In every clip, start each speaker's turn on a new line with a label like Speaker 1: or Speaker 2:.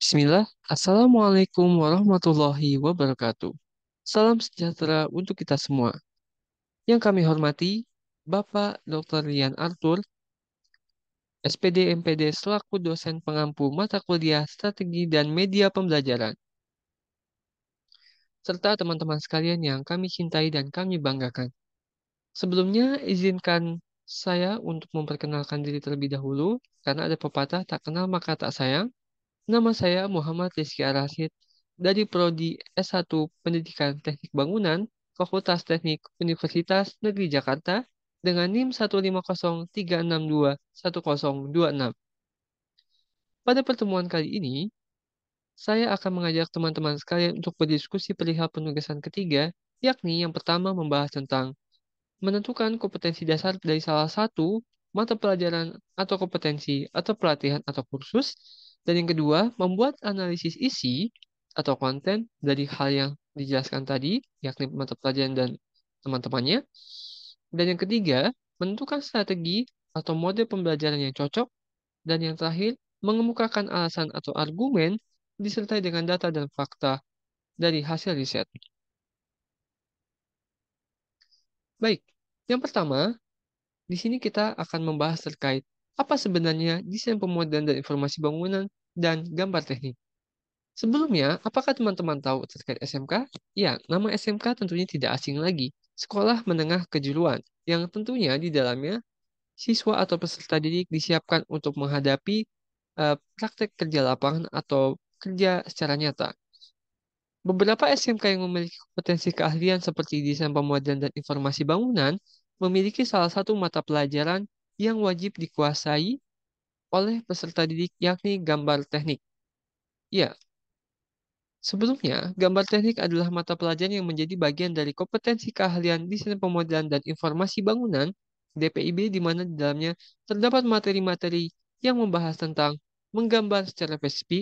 Speaker 1: Bismillah, Assalamualaikum warahmatullahi wabarakatuh. Salam sejahtera untuk kita semua. Yang kami hormati, Bapak Dr. Rian Arthur, SPD MPD selaku dosen pengampu mata kuliah strategi dan media pembelajaran, serta teman-teman sekalian yang kami cintai dan kami banggakan. Sebelumnya, izinkan saya untuk memperkenalkan diri terlebih dahulu, karena ada pepatah tak kenal maka tak sayang. Nama saya Muhammad Rizky Arasid dari Prodi S1 Pendidikan Teknik Bangunan, Fakultas Teknik Universitas Negeri Jakarta dengan NIM 15036210026. Pada pertemuan kali ini, saya akan mengajak teman-teman sekalian untuk berdiskusi perihal penugasan ketiga, yakni yang pertama membahas tentang menentukan kompetensi dasar dari salah satu mata pelajaran atau kompetensi atau pelatihan atau kursus. Dan yang kedua, membuat analisis isi atau konten dari hal yang dijelaskan tadi, yakni mata pelajaran dan teman-temannya. Dan yang ketiga, menentukan strategi atau mode pembelajaran yang cocok. Dan yang terakhir, mengemukakan alasan atau argumen disertai dengan data dan fakta dari hasil riset. Baik, yang pertama, di sini kita akan membahas terkait apa sebenarnya desain pemodern dan informasi bangunan dan gambar teknik. Sebelumnya, apakah teman-teman tahu terkait SMK? Ya, nama SMK tentunya tidak asing lagi. Sekolah Menengah Kejuruan, yang tentunya di dalamnya siswa atau peserta didik disiapkan untuk menghadapi praktek kerja lapangan atau kerja secara nyata. Beberapa SMK yang memiliki kompetensi keahlian seperti desain pemodern dan informasi bangunan memiliki salah satu mata pelajaran yang wajib dikuasai oleh peserta didik, yakni gambar teknik. Ya, sebelumnya, gambar teknik adalah mata pelajaran yang menjadi bagian dari kompetensi keahlian desain pemodelan dan informasi bangunan (DPIB), di mana di dalamnya terdapat materi-materi yang membahas tentang menggambar secara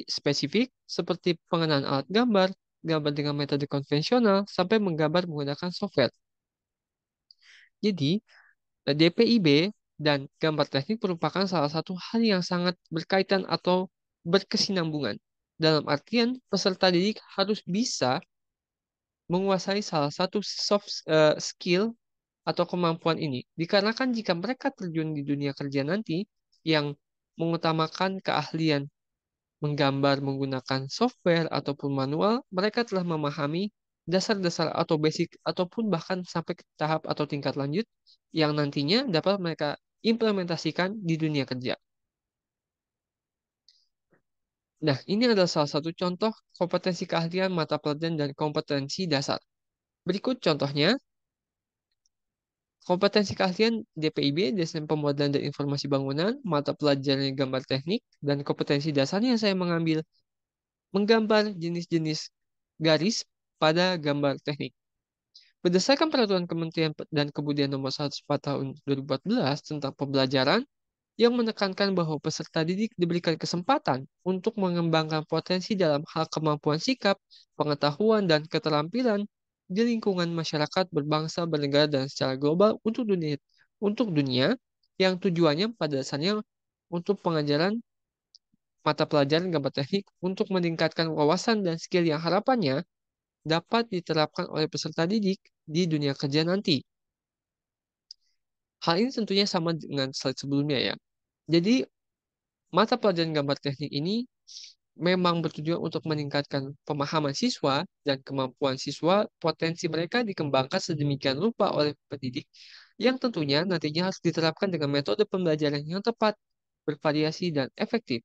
Speaker 1: spesifik seperti pengenaan alat gambar, gambar dengan metode konvensional, sampai menggambar menggunakan software. Jadi, DPIB dan gambar teknik merupakan salah satu hal yang sangat berkaitan atau berkesinambungan. Dalam artian, peserta didik harus bisa menguasai salah satu skill atau kemampuan ini. Dikarenakan jika mereka terjun di dunia kerja nanti yang mengutamakan keahlian menggambar menggunakan software ataupun manual, mereka telah memahami dasar-dasar atau basic ataupun bahkan sampai ke tahap atau tingkat lanjut yang nantinya dapat mereka implementasikan di dunia kerja. Nah, ini adalah salah satu contoh kompetensi keahlian mata pelajaran dan kompetensi dasar. Berikut contohnya, kompetensi keahlian DPIB, Desain Pemodelan dan Informasi Bangunan, mata pelajaran gambar teknik, dan kompetensi dasarnya yang saya mengambil menggambar jenis-jenis garis pada gambar teknik. Berdasarkan Peraturan Kementerian dan Kebudayaan Nomor 104 Tahun 2014 tentang pembelajaran, yang menekankan bahwa peserta didik diberikan kesempatan untuk mengembangkan potensi dalam hal kemampuan sikap, pengetahuan, dan keterampilan di lingkungan masyarakat berbangsa, bernegara, dan secara global untuk dunia yang tujuannya pada dasarnya untuk pengajaran mata pelajaran gambar teknik untuk meningkatkan wawasan dan skill yang harapannya dapat diterapkan oleh peserta didik di dunia kerja nanti. Hal ini tentunya sama dengan slide sebelumnya ya. Jadi, mata pelajaran gambar teknik ini memang bertujuan untuk meningkatkan pemahaman siswa dan kemampuan siswa, potensi mereka dikembangkan sedemikian rupa oleh pendidik yang tentunya nantinya harus diterapkan dengan metode pembelajaran yang tepat, bervariasi, dan efektif.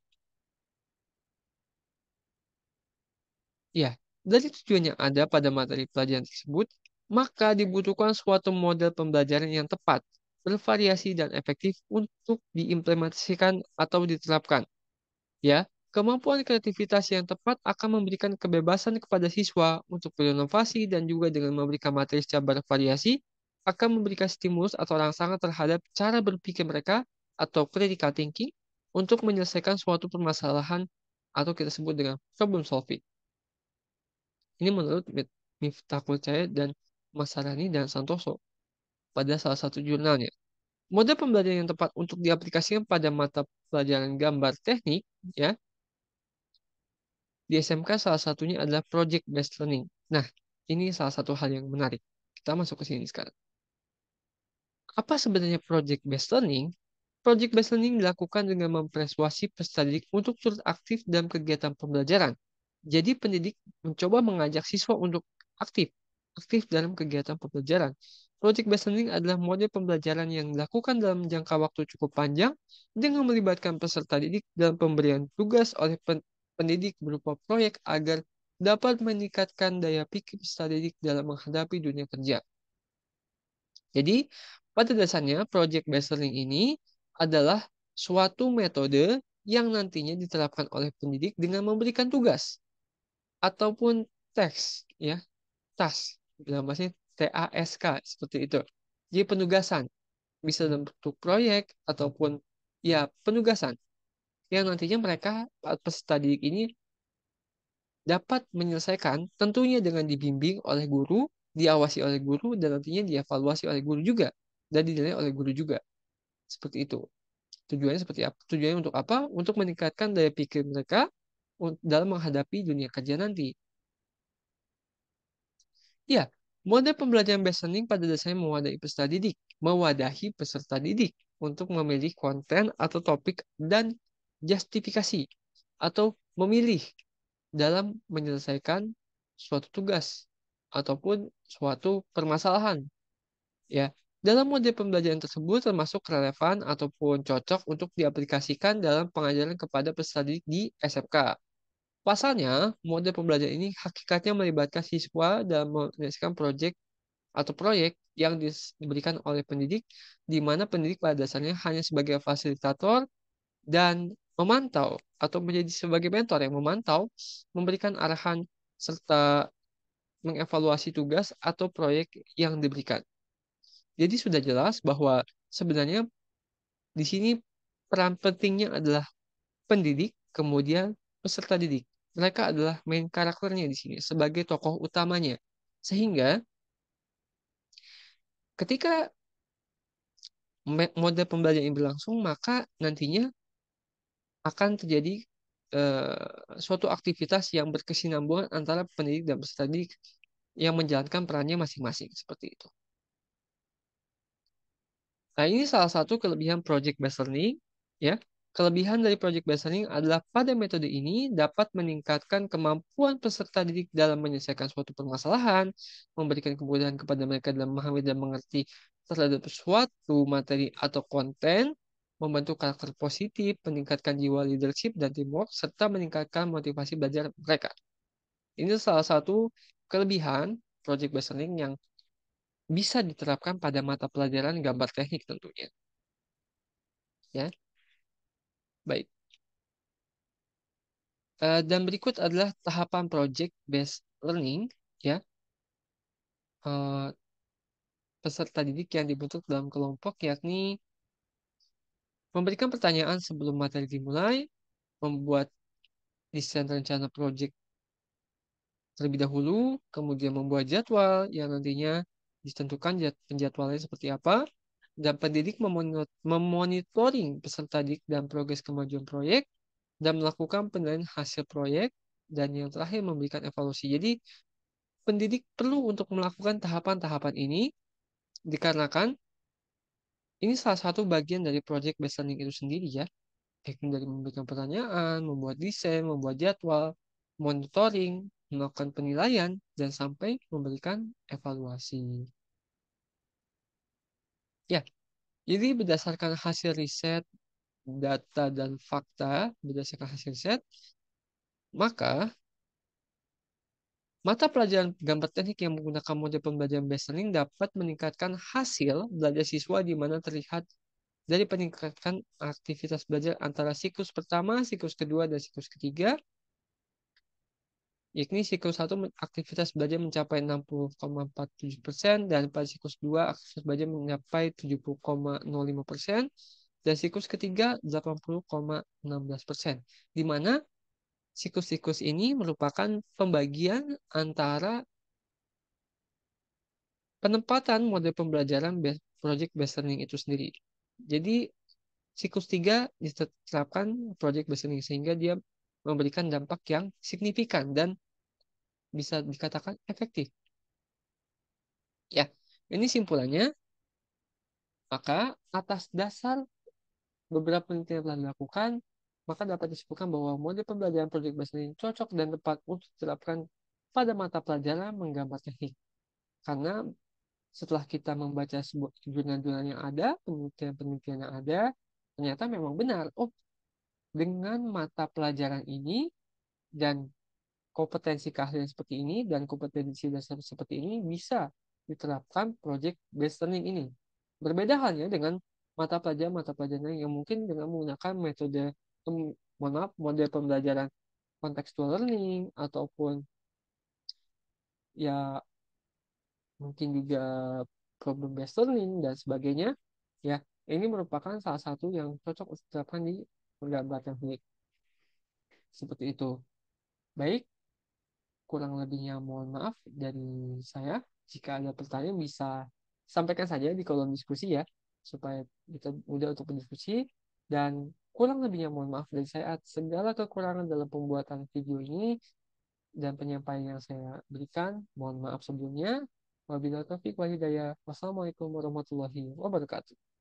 Speaker 1: Ya, dari tujuan yang ada pada materi pelajaran tersebut, maka dibutuhkan suatu model pembelajaran yang tepat, bervariasi, dan efektif untuk diimplementasikan atau diterapkan. Ya, kemampuan kreativitas yang tepat akan memberikan kebebasan kepada siswa untuk berinovasi dan juga dengan memberikan materi secara bervariasi akan memberikan stimulus atau rangsangan terhadap cara berpikir mereka atau critical thinking untuk menyelesaikan suatu permasalahan atau kita sebut dengan problem solving. Ini menurut Miftahul Cahaya dan Mas Sarani dan Santoso pada salah satu jurnalnya. Model pembelajaran yang tepat untuk diaplikasikan pada mata pelajaran gambar teknik, ya, Di SMK salah satunya adalah project based learning. Nah, ini salah satu hal yang menarik. Kita masuk ke sini sekarang. Apa sebenarnya project based learning? Project based learning dilakukan dengan mempersuasi peserta didik untuk turut aktif dalam kegiatan pembelajaran. Jadi pendidik mencoba mengajak siswa untuk aktif, aktif dalam kegiatan pembelajaran. Project based learning adalah model pembelajaran yang dilakukan dalam jangka waktu cukup panjang dengan melibatkan peserta didik dalam pemberian tugas oleh pendidik berupa proyek agar dapat meningkatkan daya pikir peserta didik dalam menghadapi dunia kerja. Jadi, pada dasarnya project based learning ini adalah suatu metode yang nantinya diterapkan oleh pendidik dengan memberikan tugas ataupun teks, ya, task, dalam bahasa TASK seperti itu. Jadi penugasan bisa dalam bentuk proyek ataupun ya penugasan yang nantinya mereka peserta didik ini dapat menyelesaikan tentunya dengan dibimbing oleh guru, diawasi oleh guru, dan nantinya dievaluasi oleh guru juga, dan dinilai oleh guru juga. Seperti itu. Tujuannya seperti apa? Tujuannya untuk apa? Untuk meningkatkan daya pikir mereka dalam menghadapi dunia kerja nanti. Ya, mode pembelajaran based learning pada dasarnya mewadahi peserta didik untuk memilih konten atau topik dan justifikasi atau memilih dalam menyelesaikan suatu tugas ataupun suatu permasalahan. Ya, dalam mode pembelajaran tersebut termasuk relevan ataupun cocok untuk diaplikasikan dalam pengajaran kepada peserta didik di SMK. Pasalnya, mode pembelajaran ini hakikatnya melibatkan siswa dalam menyelesaikan proyek atau proyek yang diberikan oleh pendidik, di mana pendidik pada dasarnya hanya sebagai fasilitator dan memantau atau menjadi sebagai mentor yang memantau, memberikan arahan serta mengevaluasi tugas atau proyek yang diberikan. Jadi sudah jelas bahwa sebenarnya di sini peran pentingnya adalah pendidik, kemudian peserta didik. Mereka adalah main karakternya di sini sebagai tokoh utamanya. Sehingga ketika mode pembelajaran ini berlangsung, maka nantinya akan terjadi suatu aktivitas yang berkesinambungan antara pendidik dan peserta didik yang menjalankan perannya masing-masing seperti itu. Nah, ini salah satu kelebihan project based learning, ya. Kelebihan dari project based learning adalah pada metode ini dapat meningkatkan kemampuan peserta didik dalam menyelesaikan suatu permasalahan, memberikan kemudahan kepada mereka dalam memahami dan mengerti terhadap suatu materi atau konten, membentuk karakter positif, meningkatkan jiwa leadership dan teamwork, serta meningkatkan motivasi belajar mereka. Ini salah satu kelebihan project based learning yang bisa diterapkan pada mata pelajaran gambar teknik tentunya. Ya, baik. Dan berikut adalah tahapan project based learning, ya. Eh, Peserta didik yang dibentuk dalam kelompok yakni memberikan pertanyaan sebelum materi dimulai, membuat desain rencana project terlebih dahulu, kemudian membuat jadwal yang nantinya ditentukan penjadwalannya seperti apa, dan pendidik memonitoring peserta didik dan progres kemajuan proyek, dan melakukan penilaian hasil proyek, dan yang terakhir memberikan evaluasi. Jadi, pendidik perlu untuk melakukan tahapan-tahapan ini dikarenakan ini salah satu bagian dari project based learning itu sendiri ya. Baik dari memberikan pertanyaan, membuat desain, membuat jadwal, monitoring, melakukan penilaian, dan sampai memberikan evaluasi. Ya, jadi berdasarkan hasil riset, data, dan fakta, berdasarkan hasil riset, maka mata pelajaran gambar teknik yang menggunakan mode pembelajaran based learning dapat meningkatkan hasil belajar siswa di mana terlihat dari peningkatan aktivitas belajar antara siklus pertama, siklus kedua, dan siklus ketiga, yakni siklus 1 aktivitas belajar mencapai 60,47% dan pada siklus 2 aktivitas belajar mencapai 70,05% dan siklus ketiga 80,16%. Di mana siklus-siklus ini merupakan pembagian antara penempatan mode pembelajaran project based learning itu sendiri. Jadi siklus 3 diterapkan project based learning sehingga dia memberikan dampak yang signifikan dan bisa dikatakan efektif. Ya, ini simpulannya. Maka atas dasar beberapa penelitian yang telah dilakukan, maka dapat disebutkan bahwa model pembelajaran project based learning cocok dan tepat untuk diterapkan pada mata pelajaran menggambar teknik. Karena setelah kita membaca sebuah jurnal-jurnal yang ada, penelitian-penelitian yang ada, ternyata memang benar. Oh, dengan mata pelajaran ini dan kompetensi keahlian seperti ini dan kompetensi dasar seperti ini bisa diterapkan project based learning ini. Berbeda halnya dengan mata pelajaran yang mungkin dengan menggunakan metode mohon maaf, model pembelajaran contextual learning ataupun ya mungkin juga problem based learning dan sebagainya. Ya, ini merupakan salah satu yang cocok untuk diterapkan di penggambaran teknik seperti itu. Baik, kurang lebihnya mohon maaf dari saya. Jika ada pertanyaan bisa sampaikan saja di kolom diskusi ya, supaya kita mudah untuk berdiskusi. Dan kurang lebihnya mohon maaf dari saya atas segala kekurangan dalam pembuatan video ini dan penyampaian yang saya berikan. Mohon maaf sebelumnya. Wabillahi taufiq wal hidayah. Wassalamualaikum warahmatullahi wabarakatuh.